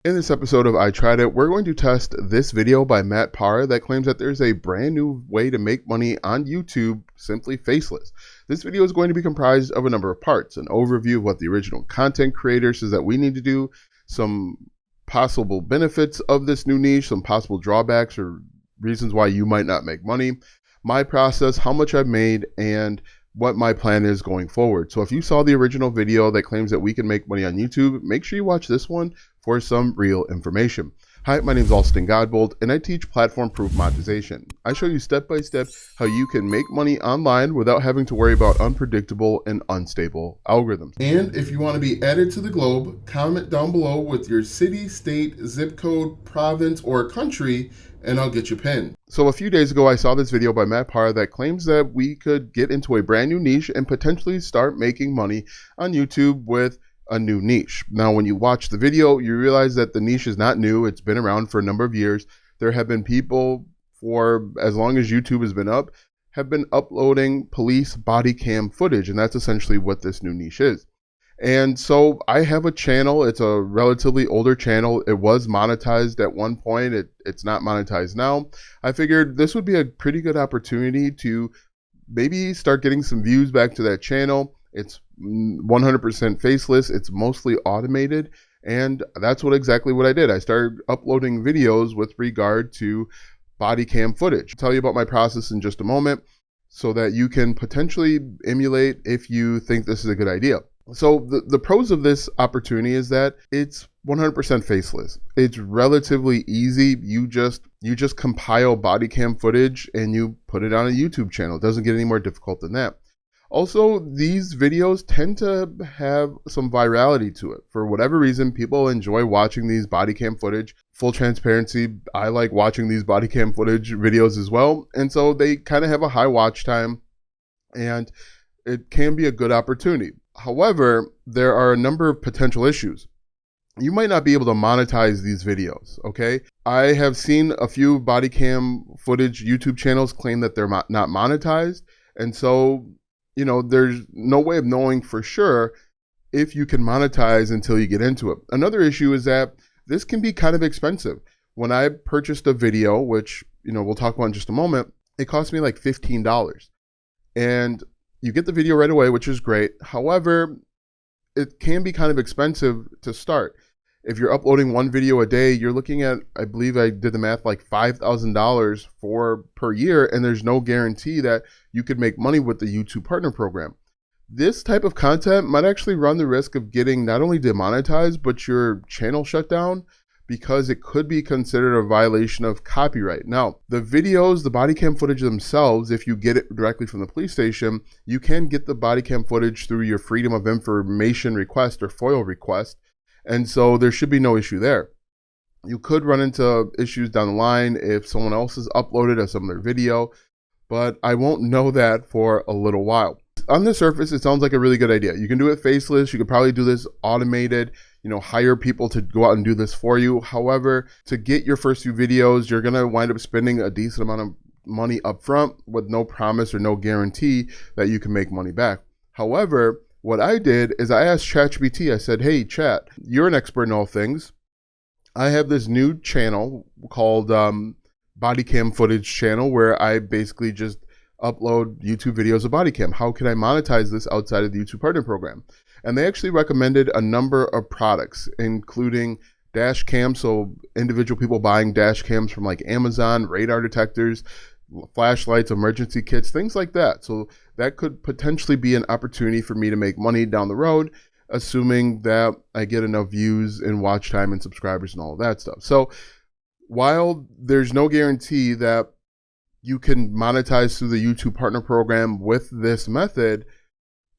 In this episode of I Tried It, we're going to test this video by Matt Parr that claims that there's a brand new way to make money on YouTube simply faceless. This video is going to be comprised of a number of parts: an overview of what the original content creator says that we need to do, some possible benefits of this new niche, some possible drawbacks or reasons why you might not make money, my process, how much I've made, and what my plan is going forward. So if you saw the original video that claims that we can make money on YouTube, make sure you watch this one for some real information. Hi, my name is Alston Godbold, and I teach platform-proof monetization. I show you step-by-step how you can make money online without having to worry about unpredictable and unstable algorithms. And if you want to be added to the globe, comment down below with your city, state, zip code, province, or country, and I'll get you pinned. So a few days ago, I saw this video by Matt Parr that claims that we could get into a brand new niche and potentially start making money on YouTube with a new niche. Now, when you watch the video, you realize that the niche is not new. It's been around for a number of years. There have been people for as long as YouTube has been up, have been uploading police body cam footage, and that's essentially what this new niche is. And so I have a channel. It's a relatively older channel. It was monetized at one point. It's not monetized now. I figured this would be a pretty good opportunity to maybe start getting some views back to that channel. It's 100% faceless. It's mostly automated. And that's exactly what I did. I started uploading videos with regard to body cam footage. I'll tell you about my process in just a moment so that you can potentially emulate if you think this is a good idea. So the pros of this opportunity is that it's 100% faceless. It's relatively easy. You just compile body cam footage and you put it on a YouTube channel. It doesn't get any more difficult than that. Also, these videos tend to have some virality to it. For whatever reason, people enjoy watching these body cam footage. Full transparency, I like watching these body cam footage videos as well. And so they kind of have a high watch time and it can be a good opportunity. However, there are a number of potential issues. You might not be able to monetize these videos, okay? I have seen a few body cam footage YouTube channels claim that they're not monetized. And so, you know, there's no way of knowing for sure if you can monetize until you get into it. Another issue is that this can be kind of expensive. When I purchased a video, which, you know, we'll talk about in just a moment, it cost me like $15. And you get the video right away, which is great. However, it can be kind of expensive to start. If you're uploading one video a day, you're looking at, I believe I did the math, like $5,000 per year, and there's no guarantee that you could make money with the YouTube Partner Program. This type of content might actually run the risk of getting not only demonetized, but your channel shut down, because it could be considered a violation of copyright. Now, the videos, the body cam footage themselves, if you get it directly from the police station, you can get the body cam footage through your Freedom of Information request or FOIL request. And so there should be no issue there. You could run into issues down the line if someone else has uploaded a similar video, but I won't know that for a little while. On the surface, it sounds like a really good idea. You can do it faceless. You could probably do this automated, hire people to go out and do this for you. However, to get your first few videos, you're going to wind up spending a decent amount of money up front with no promise or no guarantee that you can make money back. However, what I did is I asked ChatGPT, I said, hey, Chat, you're an expert in all things. I have this new channel called Body Cam Footage Channel where I basically just upload YouTube videos of body cam. How can I monetize this outside of the YouTube Partner Program? And they actually recommended a number of products, including dash cams, so individual people buying dash cams from like Amazon, radar detectors, flashlights, emergency kits, things like that. So that could potentially be an opportunity for me to make money down the road, assuming that I get enough views and watch time and subscribers and all of that stuff. So while there's no guarantee that you can monetize through the YouTube Partner Program with this method,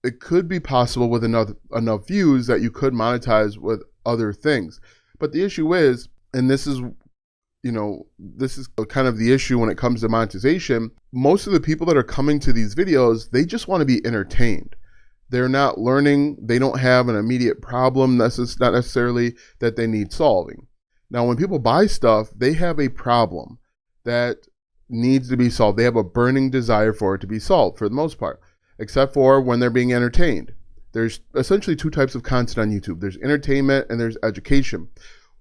it could be possible with enough views that you could monetize with other things. But the issue is, and this is kind of the issue when it comes to monetization, most of the people that are coming to these videos, they just want to be entertained. They're not learning. They don't have an immediate problem. That's not necessarily that they need solving. Now, when people buy stuff, they have a problem that needs to be solved. They have a burning desire for it to be solved for the most part, except for when they're being entertained. There's essentially two types of content on YouTube. There's entertainment and there's education.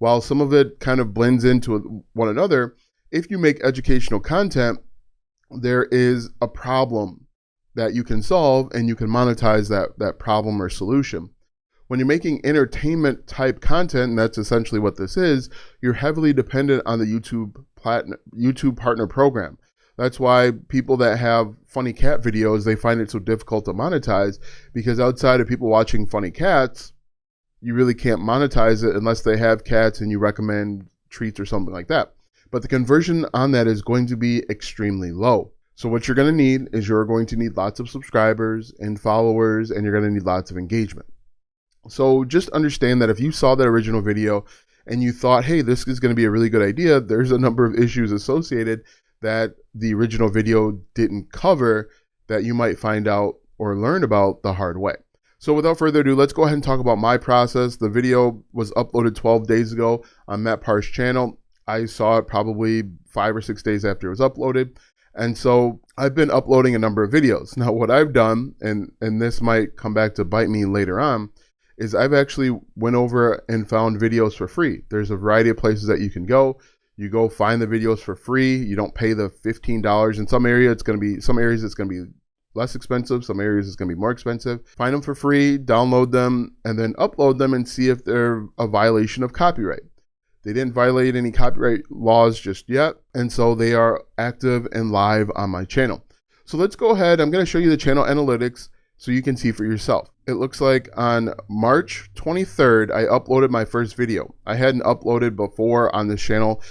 while some of it kind of blends into one another, if you make educational content, there is a problem that you can solve and you can monetize that problem or solution. When you're making entertainment type content, and that's essentially what this is, you're heavily dependent on the YouTube partner program. That's why people that have funny cat videos, they find it so difficult to monetize, because outside of people watching funny cats, you really can't monetize it unless they have cats and you recommend treats or something like that. But the conversion on that is going to be extremely low. So what you're going to need is you're going to need lots of subscribers and followers, and you're going to need lots of engagement. So just understand that if you saw that original video and you thought, hey, this is going to be a really good idea, there's a number of issues associated that the original video didn't cover that you might find out or learn about the hard way. So without further ado, let's go ahead and talk about my process. The video was uploaded 12 days ago on Matt Parr's channel. I saw it probably 5 or 6 days after it was uploaded. And so I've been uploading a number of videos. Now what I've done, and this might come back to bite me later on, is I've actually went over and found videos for free. There's a variety of places that you can go. You go find the videos for free. You don't pay the $15. In some areas it's going to be less expensive. Some areas it's going to be more expensive. Find them for free, download them, and then upload them and see if they're a violation of copyright. They didn't violate any copyright laws just yet, and so they are active and live on my channel. So let's go ahead. I'm going to show you the channel analytics so you can see for yourself. It looks like on March 23rd, I uploaded my first video. I hadn't uploaded before on this channel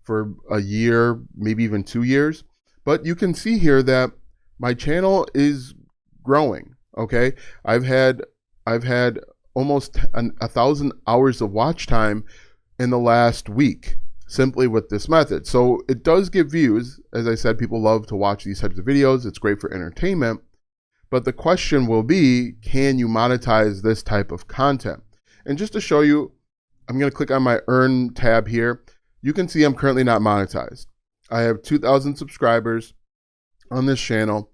for a year, maybe even 2 years. But you can see here that my channel is growing, okay? I've had almost 1,000 hours of watch time in the last week simply with this method. So it does give views. As I said, people love to watch these types of videos. It's great for entertainment. But the question will be, can you monetize this type of content? And just to show you, I'm going to click on my Earn tab here. You can see I'm currently not monetized. I have 2,000 subscribers on this channel,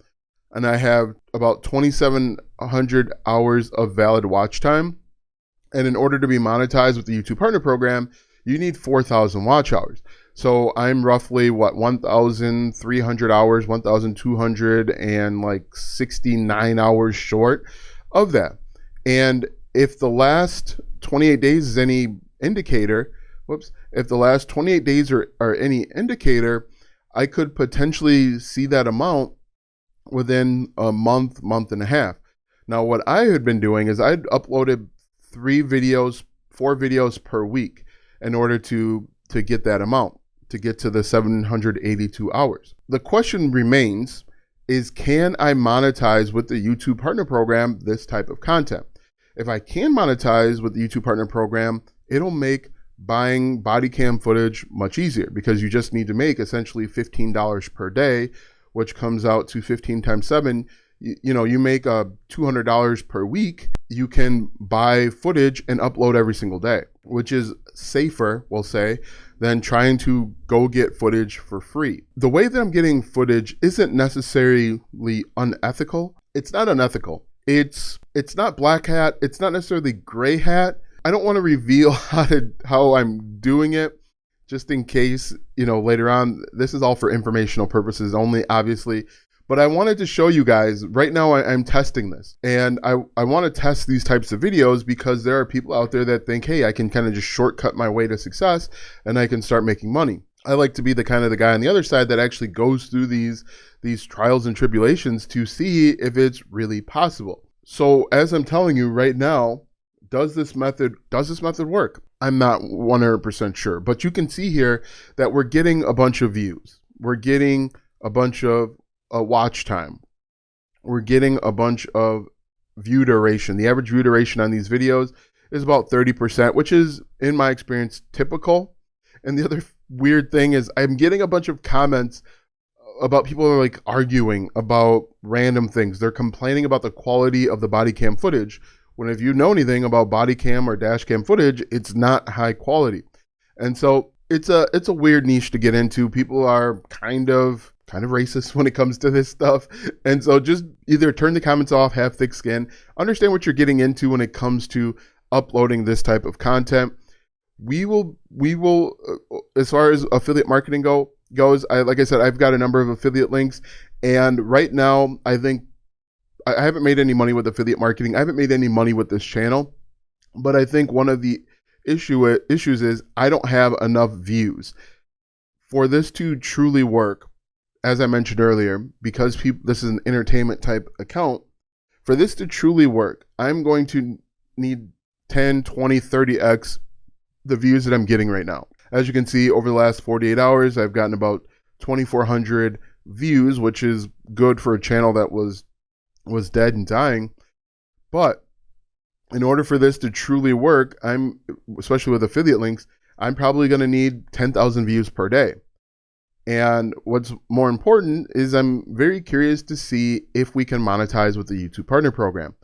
and I have about 2,700 hours of valid watch time. And in order to be monetized with the YouTube Partner Program, you need 4,000 watch hours. So I'm roughly, 1,300 hours, 1,269 hours short of that. And if the last 28 days is any indicator, if the last 28 days are any indicator, I could potentially see that amount within a month, month and a half. Now, what I had been doing is I'd uploaded 4 videos per week in order to get that amount, to get to the 782 hours. The question remains is, can I monetize with the YouTube Partner Program this type of content? If I can monetize with the YouTube Partner Program, it'll make buying body cam footage much easier, because you just need to make essentially $15 per day, which comes out to 15 times 7. You make $200 per week. You can buy footage and upload every single day, which is safer, we'll say, than trying to go get footage for free. The way that I'm getting footage isn't necessarily unethical. It's not unethical. It's not black hat. It's not necessarily gray hat. I don't want to reveal how I'm doing it, just in case, later on. This is all for informational purposes only, obviously. But I wanted to show you guys, right now I'm testing this. And I want to test these types of videos because there are people out there that think, hey, I can kind of just shortcut my way to success and I can start making money. I like to be the kind of the guy on the other side that actually goes through these trials and tribulations to see if it's really possible. So as I'm telling you right now, does this method work? I'm not 100% sure, but you can see here that we're getting a bunch of views. We're getting a bunch of watch time. We're getting a bunch of view duration. The average view duration on these videos is about 30%, which is, in my experience, typical. And the other weird thing is I'm getting a bunch of comments about people are like arguing about random things. They're complaining about the quality of the body cam footage, when if you know anything about body cam or dash cam footage, it's not high quality. And so it's a weird niche to get into. People are kind of racist when it comes to this stuff. And so just either turn the comments off, have thick skin, understand what you're getting into when it comes to uploading this type of content. we will as far as affiliate marketing goes, like I said, I've got a number of affiliate links, and right now I think I haven't made any money with affiliate marketing. I haven't made any money with this channel, but I think one of the issues is I don't have enough views for this to truly work. As I mentioned earlier, because this is an entertainment type account, for this to truly work, I'm going to need 10, 20, 30x the views that I'm getting right now. As you can see, over the last 48 hours, I've gotten about 2,400 views, which is good for a channel that was dead and dying. But in order for this to truly work, especially with affiliate links, I'm probably going to need 10,000 views per day. And what's more important is I'm very curious to see if we can monetize with the YouTube Partner Program.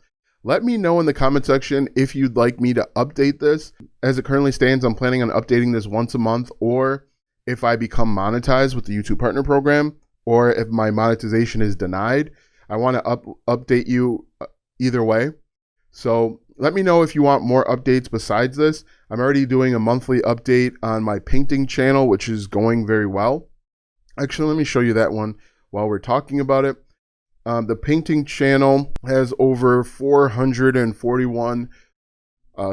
Let me know in the comment section if you'd like me to update this. As it currently stands, I'm planning on updating this once a month, or if I become monetized with the YouTube Partner Program, or if my monetization is denied. I want to update you either way. So let me know if you want more updates besides this. I'm already doing a monthly update on my painting channel, which is going very well. Actually, let me show you that one while we're talking about it. The painting channel has over 441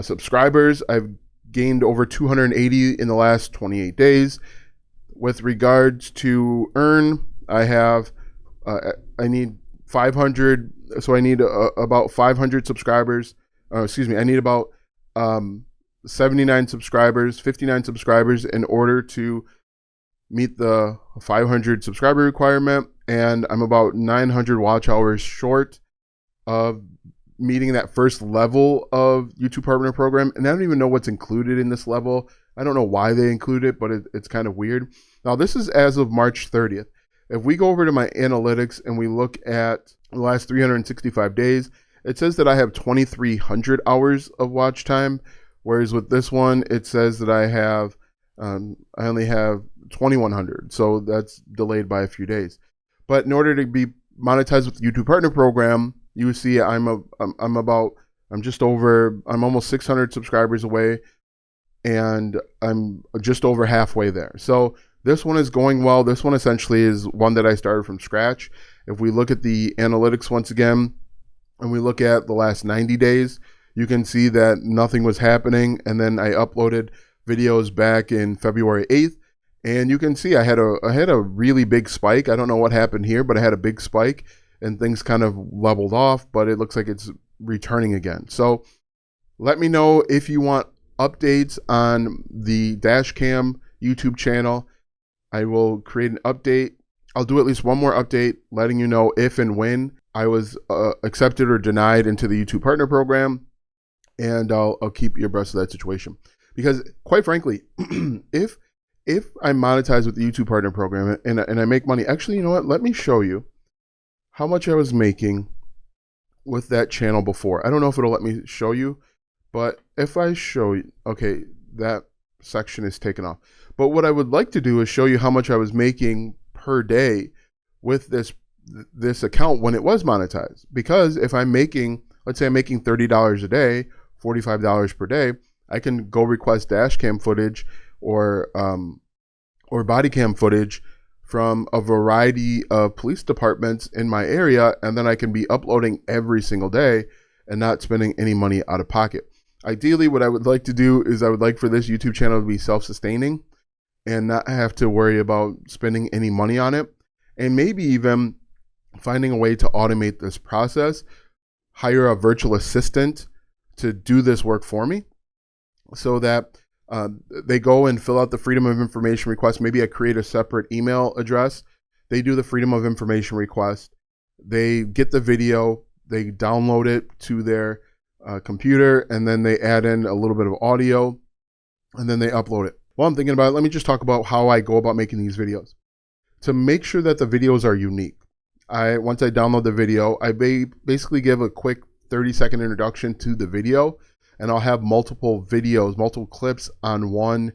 subscribers. I've gained over 280 in the last 28 days. With regards to earn, I have, I need 500, so I need about 500 subscribers. I need about 79 subscribers, 59 subscribers in order to meet the 500 subscriber requirement, and I'm about 900 watch hours short of meeting that first level of YouTube Partner Program. And I don't even know what's included in this level. I don't know why they include it, but it's kind of weird. Now, this is as of March 30th. If we go over to my analytics and we look at the last 365 days, it says that I have 2,300 hours of watch time, whereas with this one, it says that I only have 2,100, so that's delayed by a few days. But in order to be monetized with the YouTube Partner Program, you see I'm almost 600 subscribers away, and I'm just over halfway there. So this one is going well. This one essentially is one that I started from scratch. If we look at the analytics once again, and we look at the last 90 days, you can see that nothing was happening, and then I uploaded videos back in February 8th. And you can see I had a really big spike. I don't know what happened here, but I had a big spike and things kind of leveled off, but it looks like it's returning again. So let me know if you want updates on the Dashcam YouTube channel. I will create an update. I'll do at least one more update letting you know if and when I was accepted or denied into the YouTube Partner Program, and I'll keep you abreast of that situation. Because quite frankly, if I monetize with the YouTube Partner Program and I make money, actually, you know what? Let me show you how much I was making with that channel before. I don't know if it'll let me show you, but if I show you, okay, that section is taken off. But what I would like to do is show you how much I was making per day with this account when it was monetized. Because if I'm making, let's say I'm making $30 a day, $45 per day, I can go request dash cam footage or body cam footage from a variety of police departments in my area, and then I can be uploading every single day and not spending any money out of pocket. Ideally, what I would like to do is I would like for this YouTube channel to be self-sustaining and not have to worry about spending any money on it, and maybe even finding a way to automate this process, hire a virtual assistant to do this work for me so that they go and fill out the Freedom of Information request. Maybe I create a separate email address. They do the Freedom of Information request. They get the video, they download it to their computer, and then they add in a little bit of audio, and then they upload it. While I'm thinking about it, let me just talk about how I go about making these videos. To make sure that the videos are unique, once I download the video, I basically give a quick 30-second introduction to the video, and I'll have multiple videos, multiple clips on one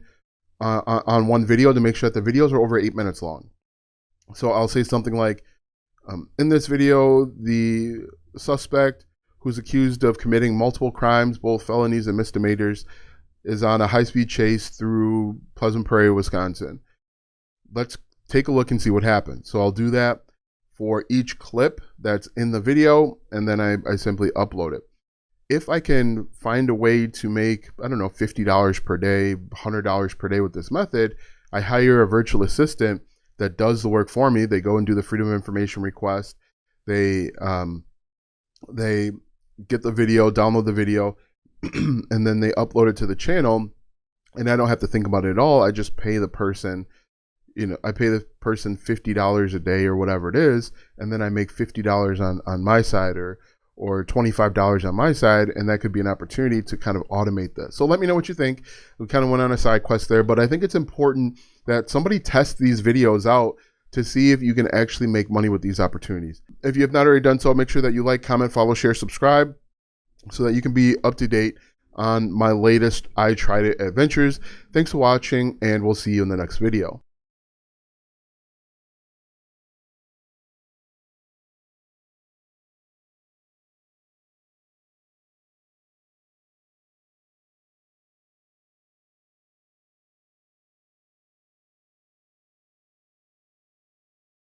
video to make sure that the videos are over 8 minutes long. So I'll say something like, in this video, the suspect who's accused of committing multiple crimes, both felonies and misdemeanors, is on a high-speed chase through Pleasant Prairie, Wisconsin. Let's take a look and see what happens. So I'll do that for each clip that's in the video, and then I simply upload it. If I can find a way to make, I don't know, $50 per day, $100 per day with this method, I hire a virtual assistant that does the work for me. They go and do the Freedom of Information request. They get the video, download the video, and then they upload it to the channel. And I don't have to think about it at all. I just pay the person, I pay the person $50 a day or whatever it is, and then I make $50 on my side or $25 on my side, and that could be an opportunity to kind of automate this. So let me know what you think. We kind of went on a side quest there, but I think it's important that somebody test these videos out to see if you can actually make money with these opportunities. If you have not already done so, make sure that you like, comment, follow, share, subscribe, so that you can be up to date on my latest I Tried It adventures. Thanks for watching, and we'll see you in the next video.